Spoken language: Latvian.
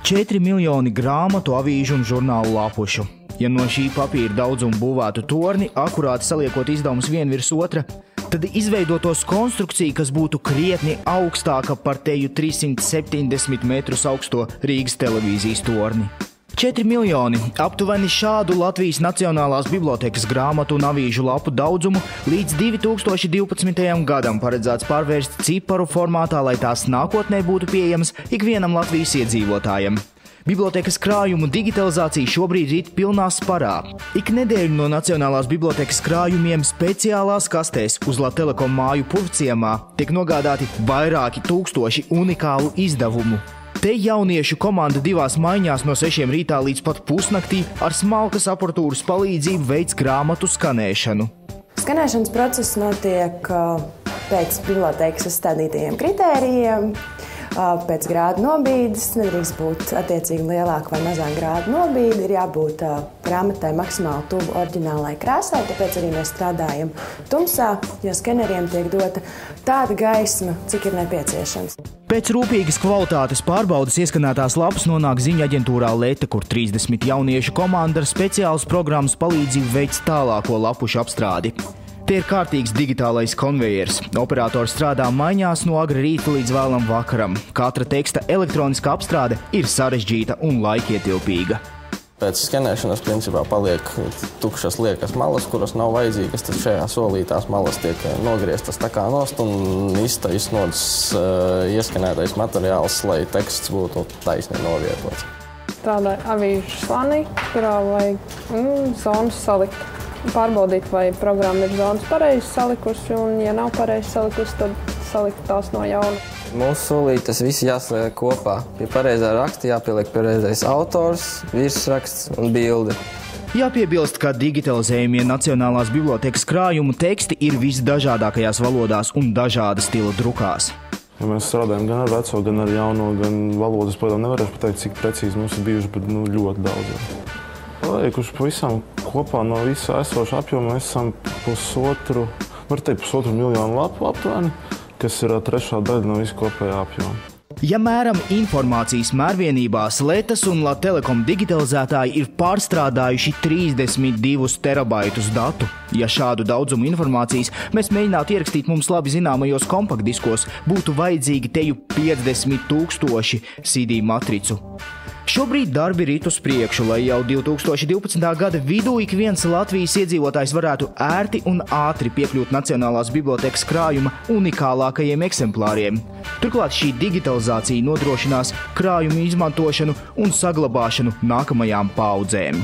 4 miljoni grāmatu, avīžu un žurnālu lapušu. Ja no šī papīra daudzuma būvētu torni, akurāti saliekot izdevumus vienu virs otra, tad izveidotos konstrukcija, kas būtu krietni augstāka par teju 370 metrus augsto Rīgas televīzijas torni. 4 miljoni aptuveni šādu Latvijas Nacionālās bibliotēkas grāmatu un avīžu lapu daudzumu līdz 2012. gadam paredzēts pārvērst ciparu formātā, lai tās nākotnē būtu pieejamas ikvienam Latvijas iedzīvotājam. Bibliotēkas krājumu digitalizācija šobrīd rit pilnā sparā. Ik nedēļu no Nacionālās bibliotēkas krājumiem speciālās kastēs uz Latelekom māju Purvciemā tiek nogādāti vairāki tūkstoši unikālu izdevumu. Te jauniešu komanda 2 maiņās no 6 rītā līdz pat pusnaktī ar smalkas aparatūras palīdzību veic grāmatu skanēšanu. Skanēšanas process notiek pēc bibliotēkas sastādītajiem kritērijiem. Pēc grādu nobīdes nedrīkst būt attiecīgi lielāka vai mazāka grādu nobīde, ir jābūt grāmatai maksimāli tuvu oriģinālai krāsai, tāpēc arī mēs strādājam tumsā, jo skeneriem tiek dota tāda gaisma, cik ir nepieciešams. Pēc rūpīgas kvalitātes pārbaudes ieskanētās lapas nonāk ziņu aģentūrā Lete, kur 30 jauniešu komanda ar speciālas programmas palīdzību veic tālāko lapušu apstrādi. Te ir kārtīgs digitālais konvejers. Operators strādā maiņās no agra rīta līdz vēlam vakaram. Katra teksta elektroniskā apstrāde ir sarežģīta un laikietilpīga. Pēc skenēšanas principā paliek tukšas liekas malas, kuras nav vajadzīgas, tad šajā solī tās malas tiek nogrieztas tā kā nost un iznodas ieskenētais materiāls, lai teksts būtu taisni novietots. Tāda avīžu slani, kurā vajag zonas salikt. Pārbaudīt, vai programma ir zonas pareizi salikusi, un ja nav pareizi salikusi, tad salikt tās no jauna. Mūsu solī tas viss jāsaliek kopā. Pie pareizā raksta jāpieliek pareizais autors, virsraksts un bilde. Jāpiebilst, ka digitalizējumie Nacionālās bibliotēkas krājumu teksti ir visdažādākajās valodās un dažāda stila drukās. Ja mēs strādājam gan ar veco, gan ar jauno, gan valodas, protams, nevarēšu pateikt, cik precīzi mums ir bijuši, bet ļoti daudz. Liekuši pavisam kopā no visa esoša apjoma, mēs esam pusotru miljonu lapu aptuveni, kas ir 1/3 daļa no visu kopējā apjoma. Ja mēram informācijas mērvienībās, Letes un Latelekom digitalizētāji ir pārstrādājuši 32 terabaitus datu. Ja šādu daudzumu informācijas mēs mēģinātu ierakstīt mums labi zināmajos kompaktdiskos, būtu vajadzīgi teju 50 000 CD matricu. Šobrīd darbi rit uz priekšu, lai jau 2012. gada vidū ik viens Latvijas iedzīvotājs varētu ērti un ātri piekļūt Nacionālās bibliotēkas krājuma unikālākajiem eksemplāriem. Turklāt šī digitalizācija nodrošinās krājumu izmantošanu un saglabāšanu nākamajām paudzēm.